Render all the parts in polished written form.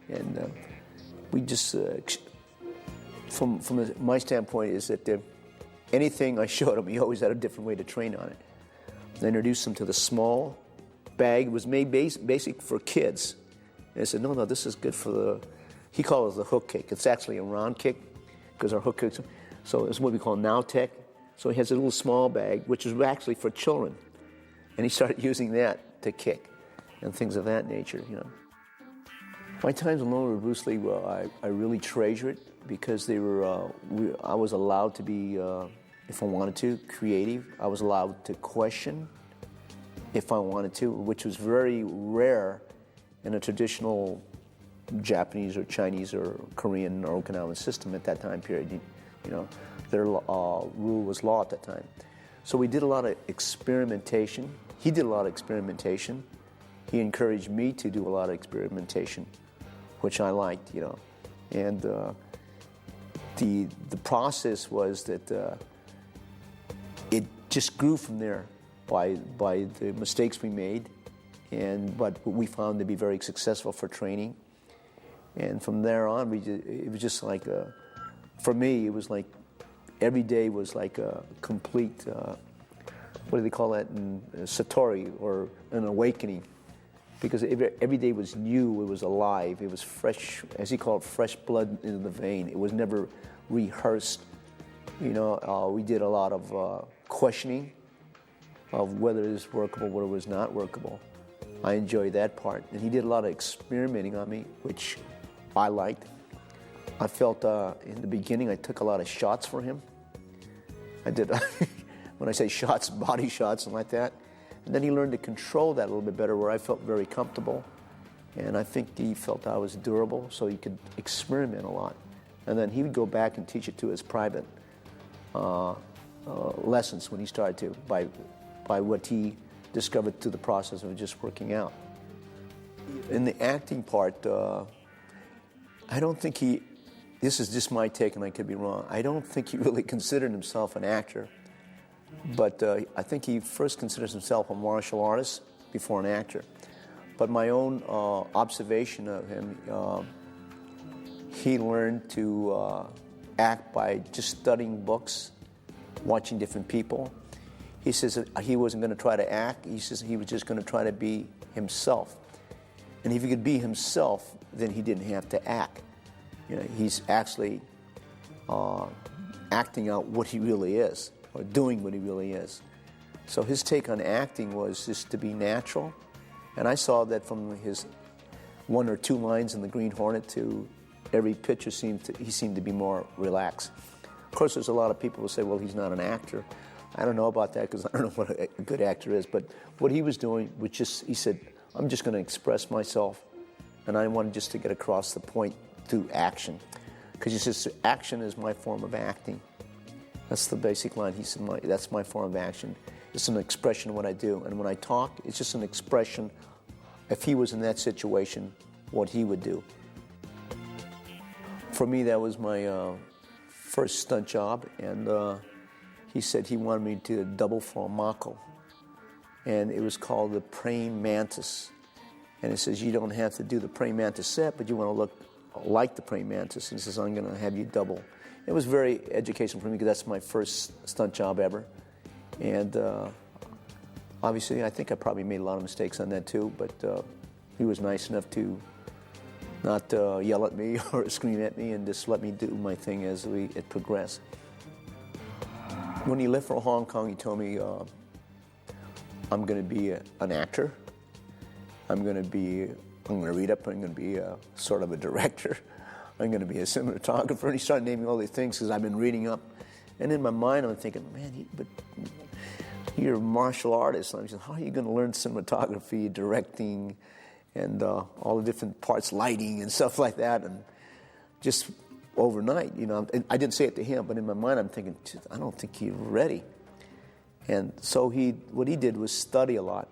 And we just, from my standpoint, is that anything I showed him, he always had a different way to train on it. I introduced him to the small bag. It was made basic for kids. And I said, no, this is good for he calls it the hook kick. It's actually a round kick, because our hook kicks, so it's what we call now tech. So he has a little small bag, which is actually for children. And he started using that to kick and things of that nature, you know. My times alone with Bruce Lee, well, I really treasure it, because they were, I was allowed to be, if I wanted to, creative. I was allowed to question if I wanted to, which was very rare in a traditional Japanese or Chinese or Korean or Okinawan system at that time period. You know, their rule was law at that time. So we did a lot of experimentation. He did a lot of experimentation. He encouraged me to do a lot of experimentation, which I liked, you know. And the process was that it just grew from there by the mistakes we made, but we found to be very successful for training. And from there on, it was just like, for me, it was like every day was like a complete, what do they call that, satori, or an awakening. Because every day was new, it was alive, it was fresh, as he called it, fresh blood in the vein. It was never rehearsed. You know, we did a lot of questioning of whether it was workable, whether it was not workable. I enjoyed that part. And he did a lot of experimenting on me, which I liked. I felt in the beginning I took a lot of shots for him. I did, when I say shots, body shots and like that. And then he learned to control that a little bit better, where I felt very comfortable. And I think he felt I was durable, so he could experiment a lot. And then he would go back and teach it to his private lessons when he started to, by what he discovered through the process of just working out. In the acting part, I don't think this is just my take and I could be wrong, I don't think he really considered himself an actor. But I think he first considers himself a martial artist before an actor. But my own observation of him, he learned to act by just studying books, watching different people. He says that he wasn't going to try to act. He says he was just going to try to be himself. And if he could be himself, then he didn't have to act. You know, he's actually acting out what he really is, or doing what he really is. So his take on acting was just to be natural. And I saw that from his 1 or 2 lines in the Green Hornet to every picture he seemed to be more relaxed. Of course, there's a lot of people who say, well, he's not an actor. I don't know about that, because I don't know what a good actor is. But what he was doing was just, he said, I'm just going to express myself, and I wanted just to get across the point through action. Because he says, action is my form of acting. That's the basic line. He said, that's my form of action. It's an expression of what I do. And when I talk, it's just an expression, if he was in that situation, what he would do. For me, that was my first stunt job. And he said he wanted me to double for a mako. And it was called the praying mantis. And he says, you don't have to do the praying mantis set, but you want to look like the praying mantis. And he says, I'm going to have you double. It was very educational for me, because that's my first stunt job ever. And obviously, I think I probably made a lot of mistakes on that too, but he was nice enough to not yell at me or scream at me, and just let me do my thing as it progressed. When he left for Hong Kong, he told me, I'm going to be an actor. I'm going to read up, I'm going to be sort of a director. I'm going to be a cinematographer. And he started naming all these things, because I've been reading up. And in my mind, I'm thinking, man, but you're a martial artist. And I'm saying, how are you going to learn cinematography, directing, and all the different parts, lighting and stuff like that, and just overnight, you know? And I didn't say it to him, but in my mind, I'm thinking, I don't think he's ready. And so what he did was study a lot,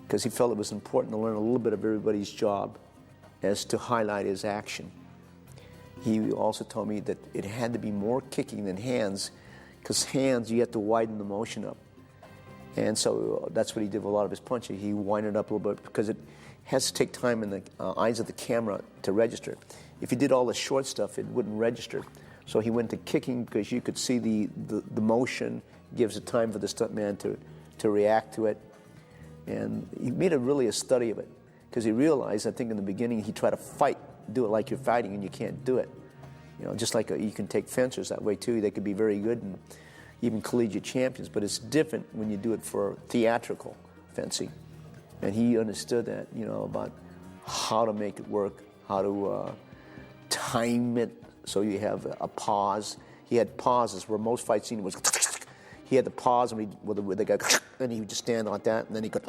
because he felt it was important to learn a little bit of everybody's job as to highlight his action. He also told me that it had to be more kicking than hands, because hands, you have to widen the motion up. And so that's what he did with a lot of his punching. He widened it up a little bit, because has to take time in the eyes of the camera to register. If he did all the short stuff, it wouldn't register. So he went to kicking because you could see the motion, gives it time for the stuntman to react to it. And he made really a study of it because he realized, I think in the beginning, he tried to fight, do it like you're fighting, and you can't do it. You know, just like you can take fencers that way too. They could be very good and even collegiate champions, but it's different when you do it for theatrical fencing. And he understood that, you know, about how to make it work, how to time it so you have a pause. He had pauses where most fight scene was. He had the pause where the guy, and he would just stand like that, and then he could.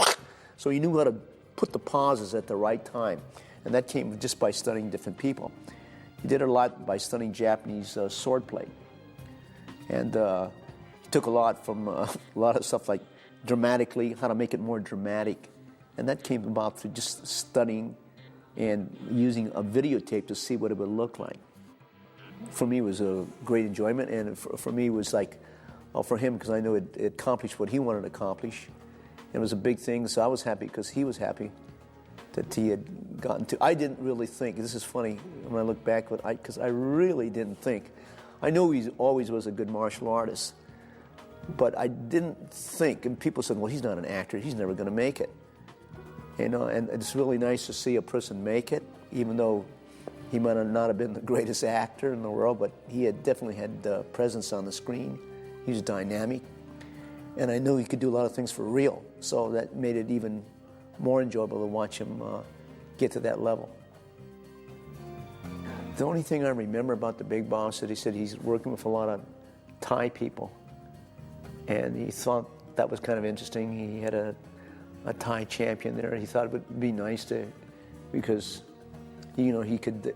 So he knew how to put the pauses at the right time, and that came just by studying different people. He did it a lot by studying Japanese swordplay, and he took a lot from a lot of stuff like dramatically, how to make it more dramatic, and that came about through just studying and using a videotape to see what it would look like. For me, it was a great enjoyment, and for me, it was like, well, for him, because I know it accomplished what he wanted to accomplish. It was a big thing, so I was happy because he was happy that he had gotten to. I didn't really think, this is funny when I look back, because I really didn't think. I know he always was a good martial artist, but I didn't think, and people said, well, he's not an actor, he's never going to make it. You know, and it's really nice to see a person make it, even though he might not have been the greatest actor in the world, but he had definitely had presence on the screen. He was dynamic, and I knew he could do a lot of things for real, so that made it even more enjoyable to watch him get to that level. The only thing I remember about the Big Boss is he said he's working with a lot of Thai people, and he thought that was kind of interesting. He had a Thai champion there. He thought it would be nice to, because you know, he could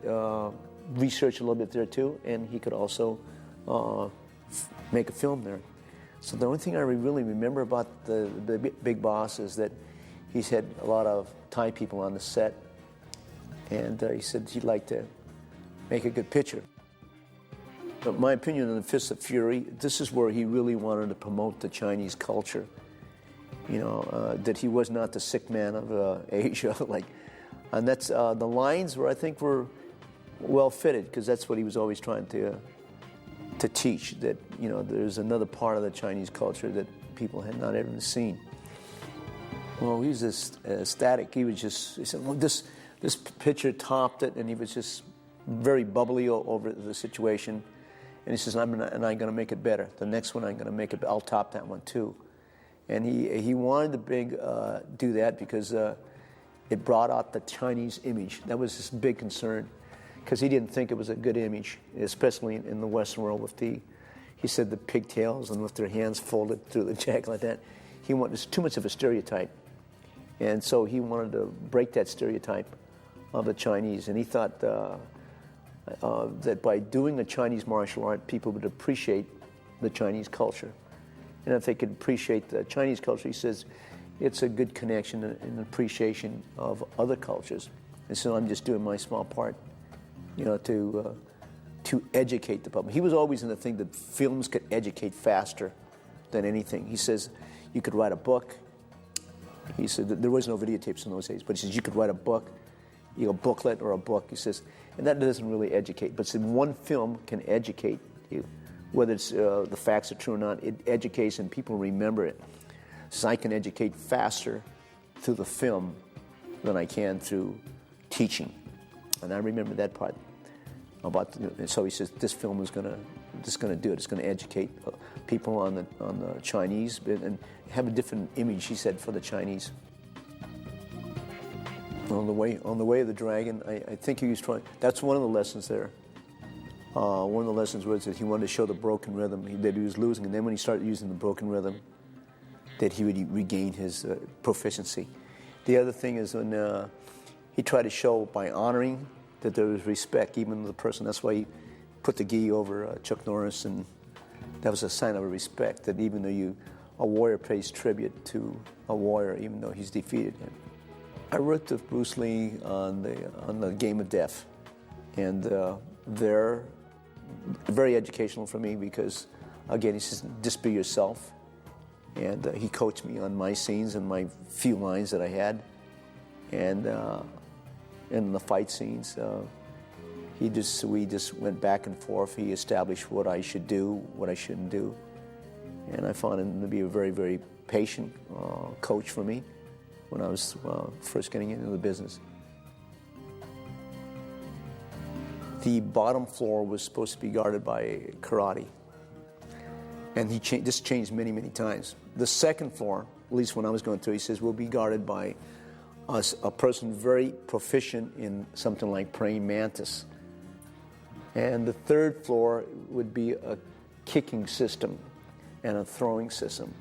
research a little bit there too, and he could also make a film there. So the only thing I really remember about the Big Boss is that he's had a lot of Thai people on the set, and he said he'd like to make a good picture. But my opinion on the Fist of Fury, this is where he really wanted to promote the Chinese culture. You know, that he was not the sick man of Asia, and that's the lines were, I think, were well fitted, because that's what he was always trying to teach, that, you know, there's another part of the Chinese culture that people had not ever seen. Well, he was just ecstatic. He said, well, this picture topped it, and he was just very bubbly over the situation. And he says, I'm going to make it better. The next one, I'm going to make it, I'll top that one too. And he wanted to do that because it brought out the Chinese image. That was his big concern, because he didn't think it was a good image, especially in the Western world with he said the pigtails and with their hands folded through the jacket like that. It's too much of a stereotype. And so he wanted to break that stereotype of the Chinese. And he thought that by doing a Chinese martial art, people would appreciate the Chinese culture. And if they could appreciate the Chinese culture, he says, it's a good connection and appreciation of other cultures. And so I'm just doing my small part, you know, to educate the public. He was always in the thing that films could educate faster than anything. He says you could write a book. He said that there was no videotapes in those days, but he says you could write a book, you know, booklet or a book. He says, and that doesn't really educate, but one film can educate you. Whether it's the facts are true or not, it educates and people remember it. So I can educate faster through the film than I can through teaching. And I remember that part about. So he says this film is going to do it. It's going to educate people on the Chinese and have a different image. He said for the Chinese. On the way of the dragon, I think he was trying. That's one of the lessons there. One of the lessons was that he wanted to show the broken rhythm, that he was losing, and then when he started using the broken rhythm, that he would regain his proficiency. The other thing is when he tried to show by honoring that there was respect, even the person. That's why he put the gi over Chuck Norris, and that was a sign of respect, that even though a warrior pays tribute to a warrior, even though he's defeated him. I worked with Bruce Lee on the Game of Death, and they're very educational for me because, again, he says, just be yourself. And he coached me on my scenes and my few lines that I had. And in the fight scenes, we just went back and forth. He established what I should do, what I shouldn't do. And I found him to be a very, very patient coach for me when I was first getting into the business. The bottom floor was supposed to be guarded by karate. And this changed many, many times. The second floor, at least when I was going through, he says, will be guarded by a person very proficient in something like praying mantis. And the third floor would be a kicking system and a throwing system.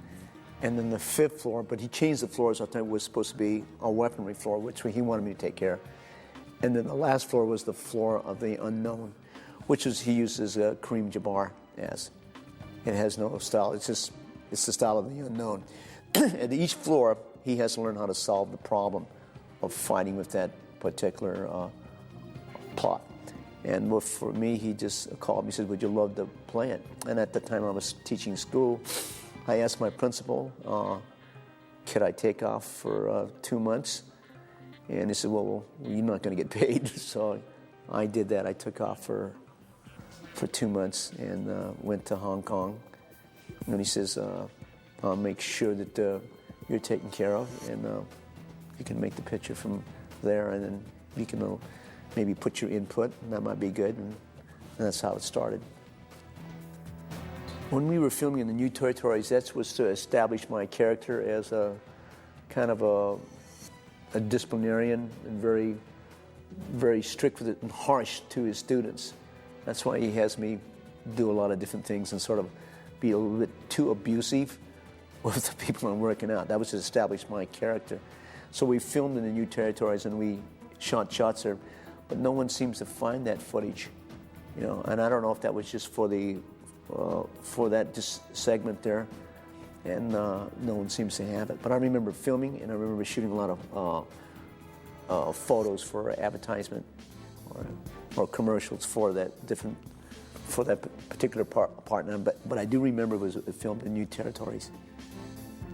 And then the fifth floor, but he changed the floors, I think, was supposed to be a weaponry floor, which he wanted me to take care of. And then the last floor was the floor of the unknown, which is he uses Kareem Jabbar as. It has no style, it's the style of the unknown. At each floor, he has to learn how to solve the problem of fighting with that particular plot. And for me, he just called me, he said, would you love to play it? And at the time I was teaching school, I asked my principal, could I take off for 2 months? And he said, well, you're not going to get paid. So I did that. I took off for 2 months and went to Hong Kong. And he says, I'll make sure that you're taken care of, and you can make the picture from there, and then you can maybe put your input, and that might be good. And that's how it started. When we were filming in the New Territories, that was to establish my character as a kind of a disciplinarian and very, very strict with it and harsh to his students. That's why he has me do a lot of different things and sort of be a little bit too abusive with the people I'm working out. That was to establish my character. So we filmed in the New Territories and we shot shots there, but no one seems to find that footage, you know. And I don't know if that was just for that just segment there, and no one seems to have it. But I remember filming, and I remember shooting a lot of photos for advertisement or commercials for that particular partner. But I do remember it was filmed in New Territories.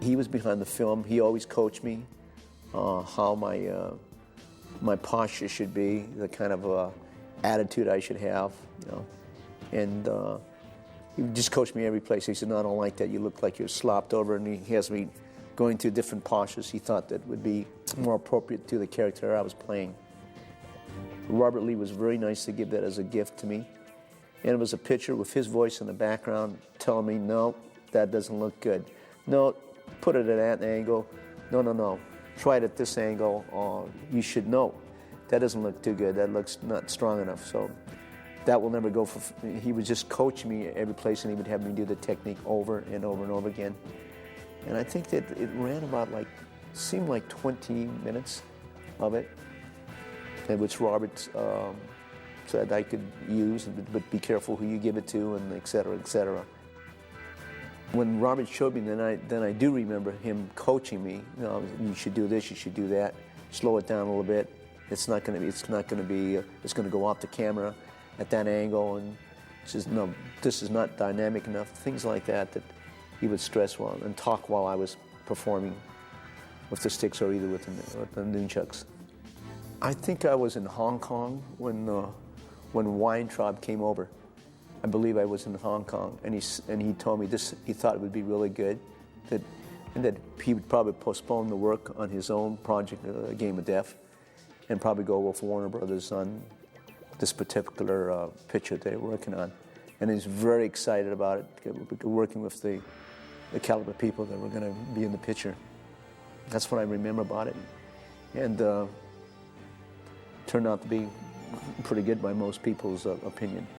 He was behind the film. He always coached me how my posture should be, the kind of attitude I should have, you know. And he just coached me every place. He said, no, I don't like that. You look like you're slopped over. And he has me going through different postures he thought that would be more appropriate to the character I was playing. Robert Lee was very nice to give that as a gift to me. And it was a picture with his voice in the background telling me, no, that doesn't look good. No, put it at that angle. No. Try it at this angle. You should know. That doesn't look too good. That looks not strong enough. So that will never go for... He would just coach me every place, and he would have me do the technique over and over and over again. And I think that it ran about seemed like 20 minutes of it, and which Robert said I could use, but be careful who you give it to, and et cetera, et cetera. When Robert showed me, then I do remember him coaching me. You know, you should do this, you should do that. Slow it down a little bit. It's going to go off the camera at that angle, and says, no, this is not dynamic enough. Things like that he would stress and talk while I was performing with the sticks or either with the nunchucks. I think I was in Hong Kong when Weintraub came over. I believe I was in Hong Kong, and he told me this. He thought it would be really good, and that he would probably postpone the work on his own project, Game of Death, and probably go with Warner Brothers on this particular picture they were working on. And he's very excited about it, working with the caliber people that were going to be in the picture. That's what I remember about it. And turned out to be pretty good by most people's opinion.